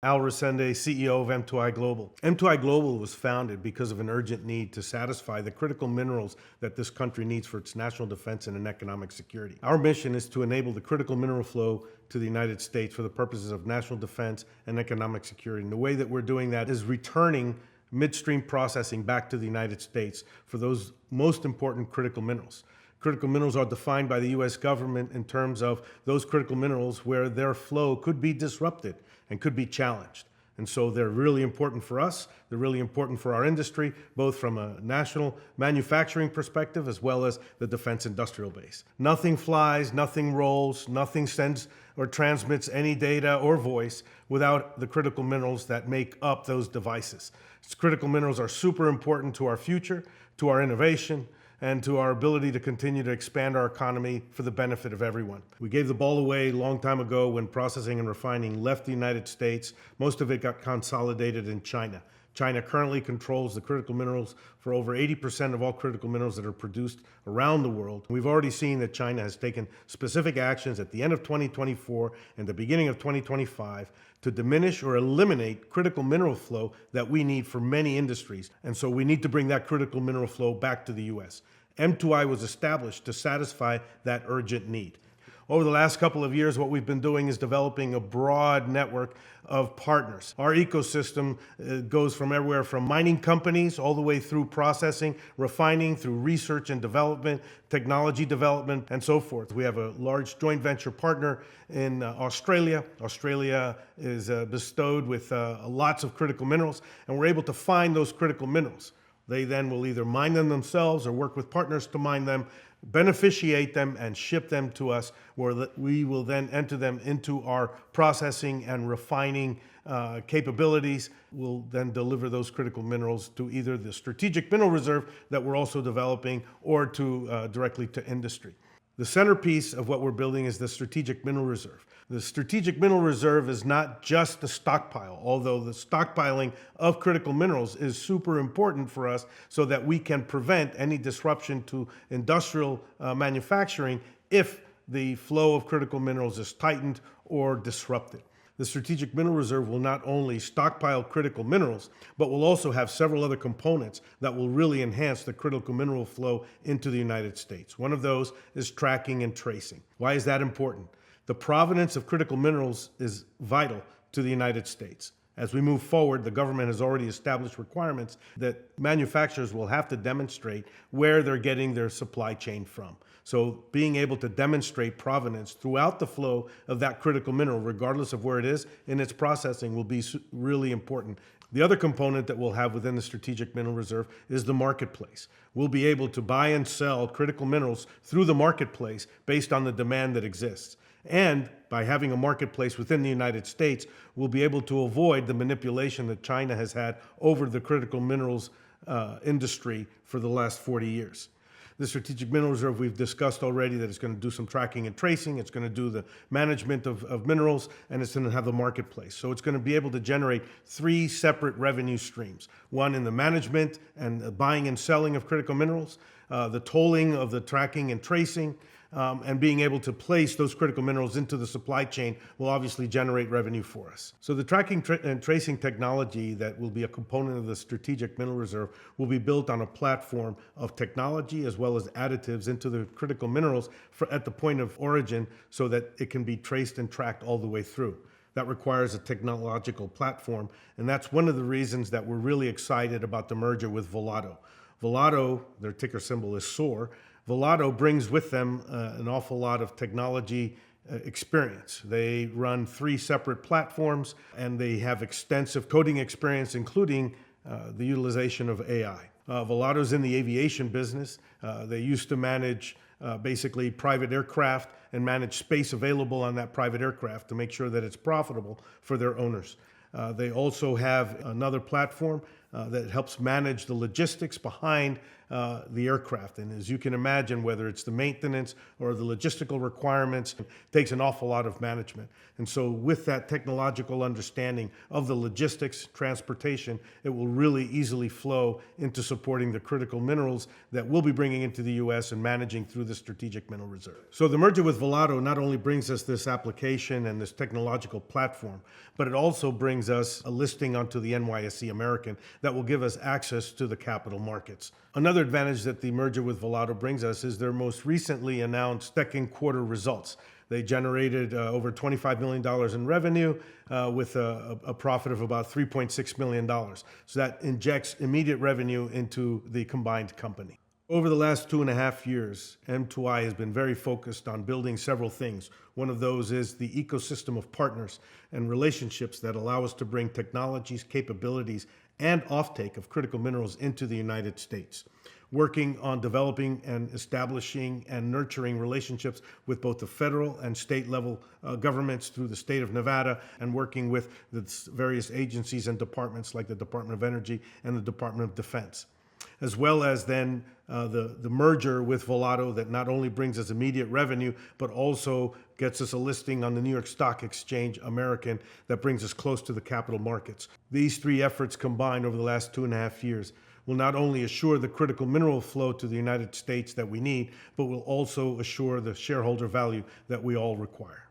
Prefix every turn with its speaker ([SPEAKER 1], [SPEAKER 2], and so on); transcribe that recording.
[SPEAKER 1] Al Resende, CEO of M2i Global. M2i Global was founded because of an urgent need to satisfy the critical minerals that this country needs for its national defense and economic security. Our mission is to enable the critical mineral flow to the United States for the purposes of national defense and economic security. And the way that we're doing that is returning midstream processing back to the United States for those most important critical minerals. Critical minerals are defined by the U.S. government in terms of those critical minerals where their flow could be disrupted and could be challenged. And so they're really important for us. They're really important for our industry, both from a national manufacturing perspective as well as the defense industrial base. Nothing flies, nothing rolls, nothing sends or transmits any data or voice without the critical minerals that make up those devices. Critical minerals are super important to our future, to our innovation, and to our ability to continue to expand our economy for the benefit of everyone. We gave the ball away a long time ago when processing and refining left the United States. Most of it got consolidated in China. China currently controls the critical minerals for over 80% of all critical minerals that are produced around the world. We've already seen that China has taken specific actions at the end of 2024 and the beginning of 2025 to diminish or eliminate critical mineral flow that we need for many industries. And so we need to bring that critical mineral flow back to the US. M2i was established to satisfy that urgent need. Over the last couple of years, what we've been doing is developing a broad network of partners. Our ecosystem goes from everywhere from mining companies all the way through processing, refining, through research and development, technology development, and so forth. We have a large joint venture partner in Australia. Australia is bestowed with lots of critical minerals, and we're able to find those critical minerals. They then will either mine them themselves or work with partners to mine them, beneficiate them, and ship them to us, where we will then enter them into our processing and refining capabilities. We'll then deliver those critical minerals to either the strategic mineral reserve that we're also developing or to directly to industry. The centerpiece of what we're building is the strategic mineral reserve. The strategic mineral reserve is not just a stockpile, although the stockpiling of critical minerals is super important for us so that we can prevent any disruption to industrial manufacturing if the flow of critical minerals is tightened or disrupted. The strategic mineral reserve will not only stockpile critical minerals, but will also have several other components that will really enhance the critical mineral flow into the United States. One of those is tracking and tracing. Why is that important? The provenance of critical minerals is vital to the United States. As we move forward, the government has already established requirements that manufacturers will have to demonstrate where they're getting their supply chain from. So being able to demonstrate provenance throughout the flow of that critical mineral, regardless of where it is in its processing, will be really important. The other component that we'll have within the Strategic Mineral Reserve is the marketplace. We'll be able to buy and sell critical minerals through the marketplace based on the demand that exists. And by having a marketplace within the United States, we'll be able to avoid the manipulation that China has had over the critical minerals industry for the last 40 years. The Strategic Mineral Reserve, we've discussed already that it's going to do some tracking and tracing, it's going to do the management of minerals, and it's going to have the marketplace. So it's going to be able to generate 3 separate revenue streams. One in the management and the buying and selling of critical minerals, the tolling of the tracking and tracing, and being able to place those critical minerals into the supply chain will obviously generate revenue for us. So the tracking and tracing technology that will be a component of the Strategic Mineral Reserve will be built on a platform of technology as well as additives into the critical minerals at the point of origin so that it can be traced and tracked all the way through. That requires a technological platform, and that's one of the reasons that we're really excited about the merger with Volato. Volato, their ticker symbol is SOAR. Volato brings with them an awful lot of technology experience. They run 3 separate platforms, and they have extensive coding experience, including the utilization of AI. Volato's in the aviation business. They used to manage basically private aircraft and manage space available on that private aircraft to make sure that it's profitable for their owners. They also have another platform that helps manage the logistics behind the aircraft. And as you can imagine, whether it's the maintenance or the logistical requirements, it takes an awful lot of management. And so with that technological understanding of the logistics, transportation, it will really easily flow into supporting the critical minerals that we'll be bringing into the U.S. and managing through the Strategic Mineral Reserve. So the merger with Volato not only brings us this application and this technological platform, but it also brings us a listing onto the NYSE American that will give us access to the capital markets. Another advantage that the merger with Volato brings us is their most recently announced second quarter results. They generated over $25 million in revenue with a profit of about $3.6 million. So that injects immediate revenue into the combined company. Over the last 2.5 years, M2i has been very focused on building several things. One of those is the ecosystem of partners and relationships that allow us to bring technologies, capabilities, and offtake of critical minerals into the United States. Working on developing and establishing and nurturing relationships with both the federal and state level governments through the state of Nevada, and working with the various agencies and departments like the Department of Energy and the Department of Defense. As well as then the merger with Volato that not only brings us immediate revenue, but also gets us a listing on the New York Stock Exchange American that brings us close to the capital markets. These three efforts combined over the last 2.5 years will not only assure the critical mineral flow to the United States that we need, but will also assure the shareholder value that we all require.